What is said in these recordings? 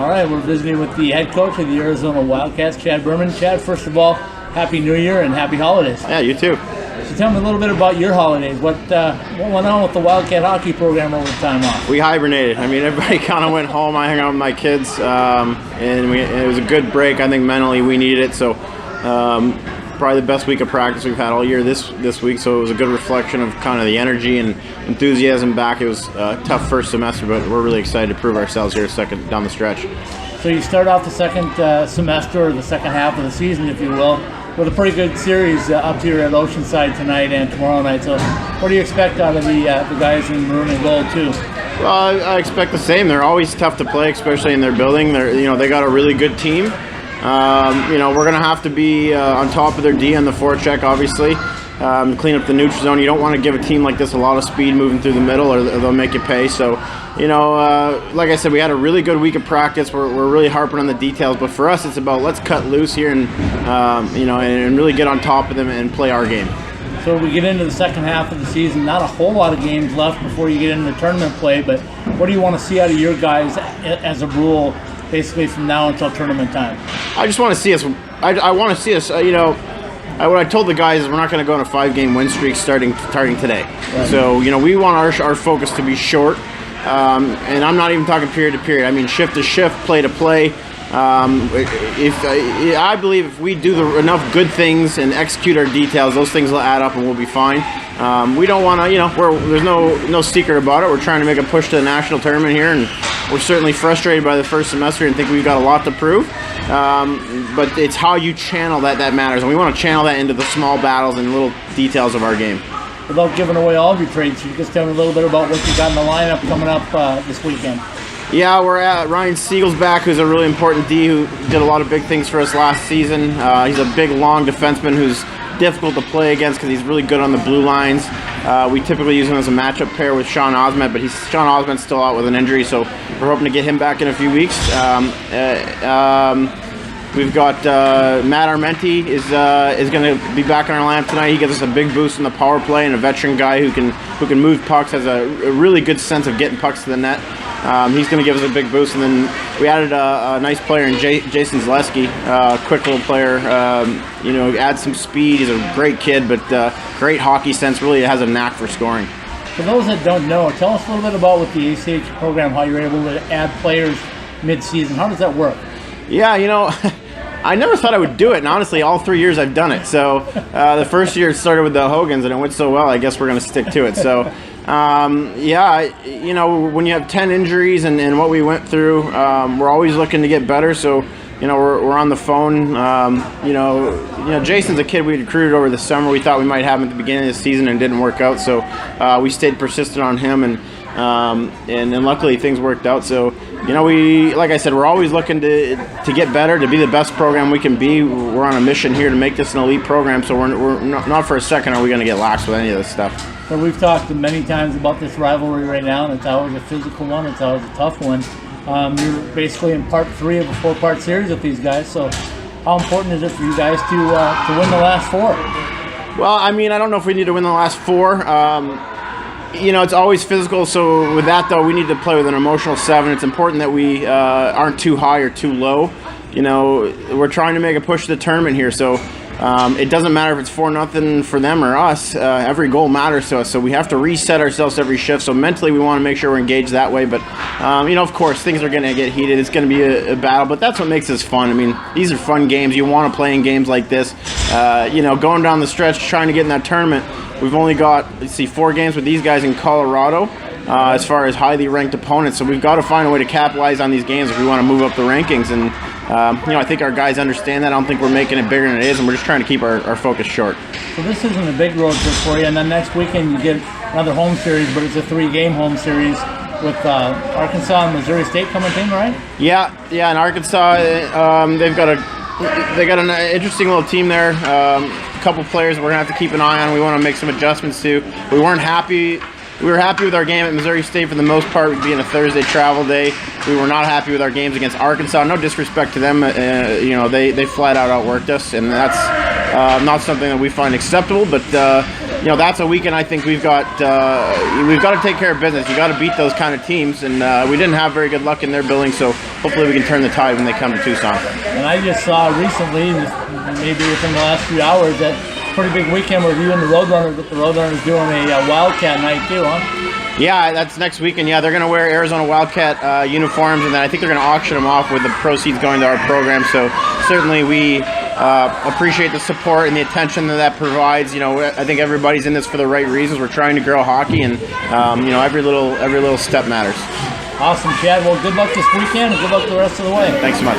All right, we're visiting with the head coach of the Arizona Wildcats, Chad Berman. Chad, first of all, Happy New Year and Happy Holidays. Yeah, you too. So tell me a little bit about your holidays. What went on with the Wildcat hockey program over the time off? We hibernated. I mean, everybody kind of went home. I hung out with my kids, and it was a good break. I think mentally we needed it. So probably the best week of practice we've had all year this week. So it was a good reflection of kind of the energy and enthusiasm back. It was a tough first semester, but we're really excited to prove ourselves here second down the stretch. So you start off the second semester, or the second half of the season, if you will, with a pretty good series up here at Oceanside tonight and tomorrow night. So what do you expect out of the guys in maroon and gold too? Well, I expect the same. They're always tough to play, especially in their building. They got a really good team. We're going to have to be on top of their D on the forecheck, obviously. Clean up the neutral zone. You don't want to give a team like this a lot of speed moving through the middle, or they'll make you pay. So, like I said, we had a really good week of practice. We're really harping on the details, but for us, it's about let's cut loose here and really get on top of them and play our game. So we get into the second half of the season. Not a whole lot of games left before you get into tournament play, but what do you want to see out of your guys as a rule, basically from now until tournament time? I just want to see us. I want to see us. What I told the guys is we're not going to go on a 5-game win streak starting today. Right. So we want our focus to be short, and I'm not even talking period to period. I mean shift to shift, play to play. I believe if we do enough good things and execute our details, those things will add up and we'll be fine. We don't want to, there's no secret about it. We're trying to make a push to the national tournament here, and we're certainly frustrated by the first semester and think we've got a lot to prove. But it's how you channel that matters, and we want to channel that into the small battles and little details of our game. Without giving away all of your trades, you just tell me a little bit about what you got in the lineup coming up this weekend. Yeah, we're at Ryan Siegel's back, who's a really important D who did a lot of big things for us last season. He's a big, long defenseman who's difficult to play against because he's really good on the blue lines. We typically use him as a matchup pair with Sean Osment, but Sean Osment's still out with an injury, so we're hoping to get him back in a few weeks. We've got Matt Armenti is going to be back in our lineup tonight. He gives us a big boost in the power play, and a veteran guy who can move pucks, has a really good sense of getting pucks to the net. He's going to give us a big boost, and then we added a nice player in Jason Zaleski, quick little player. Adds some speed. He's a great kid, but great hockey sense. Really has a knack for scoring. For those that don't know, tell us a little bit about with the ACHA program, how you're able to add players mid-season. How does that work? Yeah, I never thought I would do it, and honestly, all 3 years I've done it. So the first year it started with the Hogans, and it went so well, I guess we're going to stick to it. So, when you have 10 injuries and what we went through, we're always looking to get better. So, we're on the phone. Jason's a kid we recruited over the summer. We thought we might have him at the beginning of the season, and it didn't work out. So we stayed persistent on him, and luckily things worked out. So, like I said, we're always looking to get better, to be the best program we can be. We're on a mission here to make this an elite program, so we're not for a second are we going to get lax with any of this stuff. So we've talked many times about this rivalry right now, and it's always a physical one. It's always a tough one. You're basically in part 3 of a 4-part series with these guys, so how important is it for you guys to win the last 4? Well, I don't know if we need to win the last 4. It's always physical, so with that, though, we need to play with an emotional 7. It's important that we aren't too high or too low. We're trying to make a push to the tournament here, so it doesn't matter if it's 4-0 for them or us. Every goal matters to us, so we have to reset ourselves every shift. So mentally, we want to make sure we're engaged that way. But, of course, things are going to get heated. It's going to be a battle, but that's what makes this fun. These are fun games. You want to play in games like this. Going down the stretch, trying to get in that tournament. We've only got, 4 games with these guys in Colorado as far as highly ranked opponents. So we've got to find a way to capitalize on these games if we want to move up the rankings. And, I think our guys understand that. I don't think we're making it bigger than it is, and we're just trying to keep our focus short. So this isn't a big road trip for you, and then next weekend you get another home series, but it's a 3-game home series with Arkansas and Missouri State coming in, right? Yeah, in Arkansas, they got an interesting little team there. A couple players we're going to have to keep an eye on. We want to make some adjustments to. We were happy with our game at Missouri State for the most part, being a Thursday travel day. We were not happy with our games against Arkansas. No disrespect to them. They flat out outworked us, and that's not something that we find acceptable. But that's a weekend I think we've got to take care of business. You got to beat those kind of teams, and we didn't have very good luck in their building, so hopefully we can turn the tide when they come to Tucson. And I just saw recently, maybe within the last few hours, that pretty big weekend with you and the Roadrunners, but the Roadrunners doing a Wildcat night too, huh? Yeah, that's next weekend. Yeah, they're going to wear Arizona Wildcat uniforms, and then I think they're going to auction them off with the proceeds going to our program. So certainly we appreciate the support and the attention that provides. I think everybody's in this for the right reasons. We're trying to grow hockey, and every little step matters. Awesome, Chad. Well, good luck this weekend, and good luck the rest of the way. Thanks so much.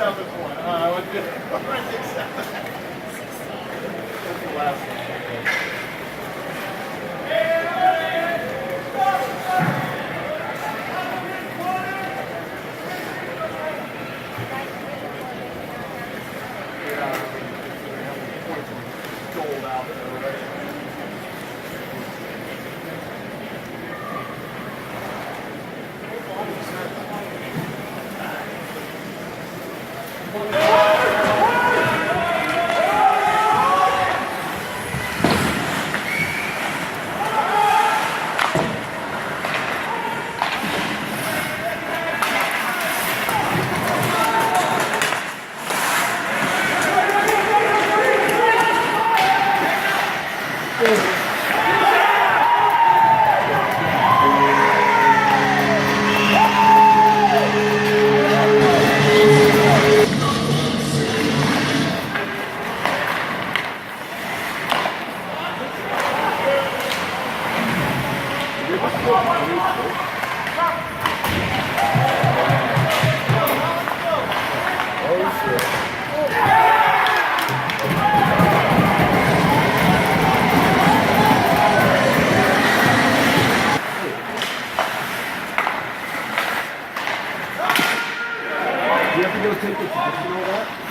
toughest one. What's the last one? Gold out there, right? Do you have to go take the test and all that?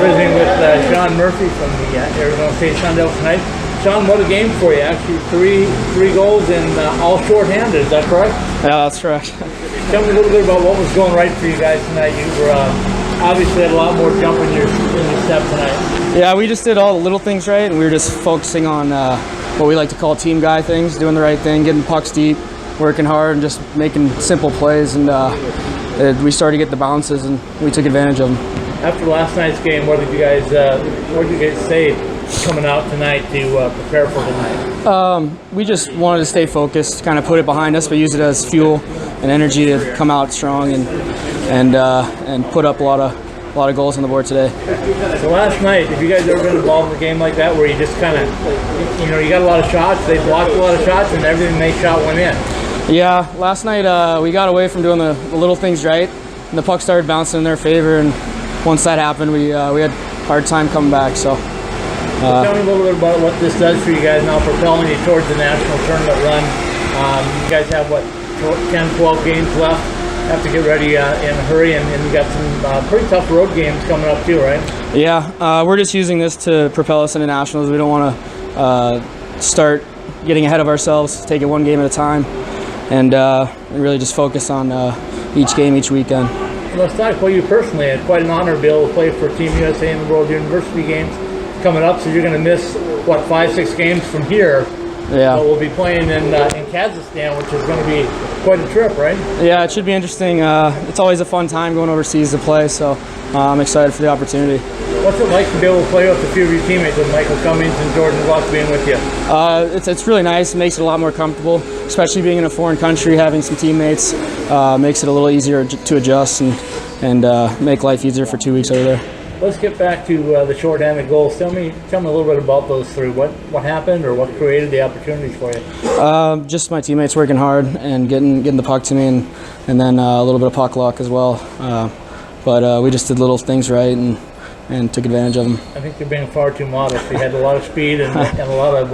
visiting with Sean Murphy from the Arizona State Sun Devils tonight. Sean, what a game for you. Actually, three goals and all shorthanded. Is that correct? Yeah, that's correct. Tell me a little bit about what was going right for you guys tonight. You were obviously had a lot more jump in your step tonight. Yeah, we just did all the little things right, and we were just focusing on what we like to call team guy things, doing the right thing, getting pucks deep, working hard, and just making simple plays. And we started to get the bounces, and we took advantage of them. After last night's game, what did you guys say coming out tonight to prepare for tonight? We just wanted to stay focused, kind of put it behind us, but use it as fuel and energy to come out strong and put up a lot of goals on the board today. So last night, have you guys ever been involved in a game like that where you just kind of, you got a lot of shots, they blocked a lot of shots, and everything they shot went in? Yeah, last night we got away from doing the little things right, and the puck started bouncing in their favor, and once that happened, we had a hard time coming back. So. Tell me a little bit about what this does for you guys now, propelling you towards the national tournament run. You guys have, 10, 12 games left. Have to get ready in a hurry, and you got some pretty tough road games coming up too, right? Yeah, we're just using this to propel us into nationals. We don't want to start getting ahead of ourselves, take it one game at a time, and really just focus on each game, each weekend. Let's talk about you personally. It's quite an honor to be able to play for Team USA in the World University Games coming up, so you're going to miss 5-6 games from here. Yeah. So we'll be playing in Kazakhstan, which is going to be quite a trip, right? Yeah, it should be interesting. It's always a fun time going overseas to play, so I'm excited for the opportunity. What's it like to be able to play with a few of your teammates, with Michael Cummings and Jordan Gluck being with you? It's really nice. It makes it a lot more comfortable, especially being in a foreign country. Having some teammates makes it a little easier to adjust and make life easier for 2 weeks over there. Let's get back to the shorthanded goals. Tell me a little bit about those three. What happened, or what created the opportunities for you? Just my teammates working hard and getting the puck to me, and then a little bit of puck luck as well. But we just did little things right and took advantage of them. I think you're being far too modest. You had a lot of speed and a lot of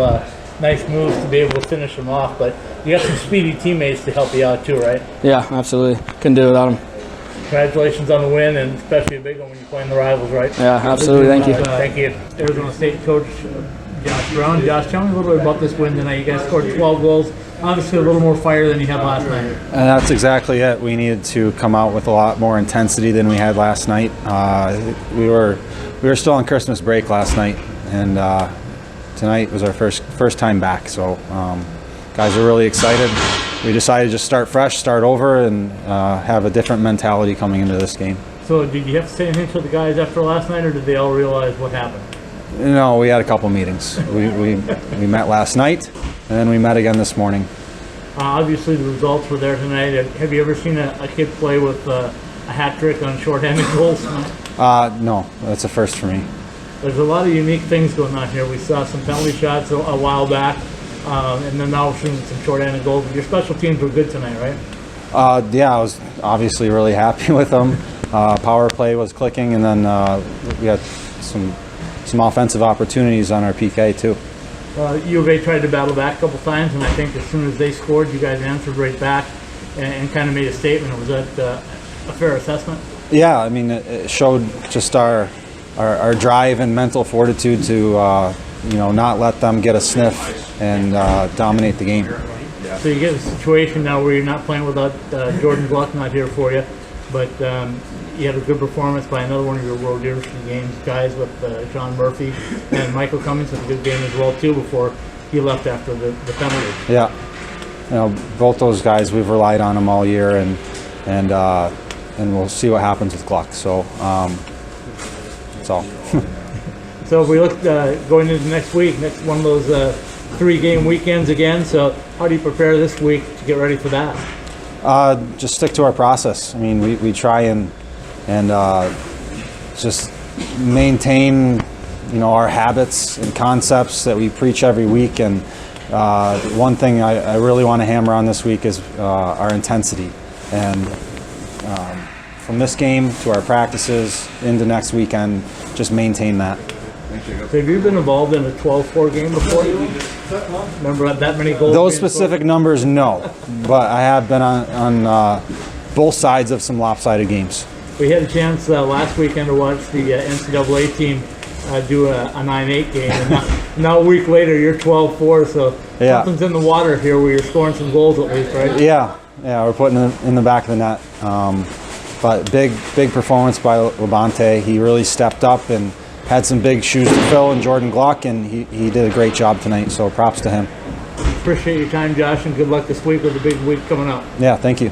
nice moves to be able to finish them off. But you got some speedy teammates to help you out too, right? Yeah, absolutely. Couldn't do it without them. Congratulations on the win, and especially a big one when you're playing the rivals, right? Yeah, absolutely. Thank you. Thank you. Arizona State coach Josh Brown. Josh, tell me a little bit about this win tonight. You guys scored 12 goals. Obviously a little more fire than you had last night. And that's exactly it. We needed to come out with a lot more intensity than we had last night. We were still on Christmas break last night, and tonight was our first time back. So guys are really excited. We decided to just start fresh, start over, and have a different mentality coming into this game. So did you have to say anything to the guys after last night, or did they all realize what happened? No, we had a couple meetings. We met last night, and then we met again this morning. Obviously the results were there tonight. Have you ever seen a kid play with a hat trick on shorthanded goals? No, that's a first for me. There's a lot of unique things going on here. We saw some penalty shots a while back. And then now we're seeing some short-handed goals. Your special teams were good tonight, right? Yeah, I was obviously really happy with them. Power play was clicking, and then we had some offensive opportunities on our PK too. U of A tried to battle back a couple times, and I think as soon as they scored, you guys answered right back and kind of made a statement. Was that a fair assessment? Yeah, I mean, it showed just our drive and mental fortitude to not let them get a sniff and dominate the game. So you get a situation now where you're not playing without Jordan Gluck not here for you, but you had a good performance by another one of your World University Games guys with Sean Murphy, and Michael Cummings had a good game as well too before he left after the penalty. Yeah, both those guys, we've relied on them all year, and we'll see what happens with Gluck. So that's all. So if we look going into next week, next one of those 3-game weekends again. So how do you prepare this week to get ready for that? Just stick to our process. I mean, we try and just maintain, our habits and concepts that we preach every week. And one thing I really want to hammer on this week is our intensity. And from this game to our practices into next weekend, just maintain that. So have you been involved in a 12-4 game before? Remember that many goals? Those specific numbers, no. But I have been on both sides of some lopsided games. We had a chance last weekend to watch the NCAA team do a 9-8 game, and now a week later you're 12-4. So Yeah. something's in the water here where you're scoring some goals at least, right? Yeah, we're putting it in the back of the net. But big performance by Labonte. He really stepped up and had some big shoes to fill in Jordan Gluck, and he did a great job tonight, so props to him. Appreciate your time, Josh, and good luck this week with the big week coming up. Yeah, thank you.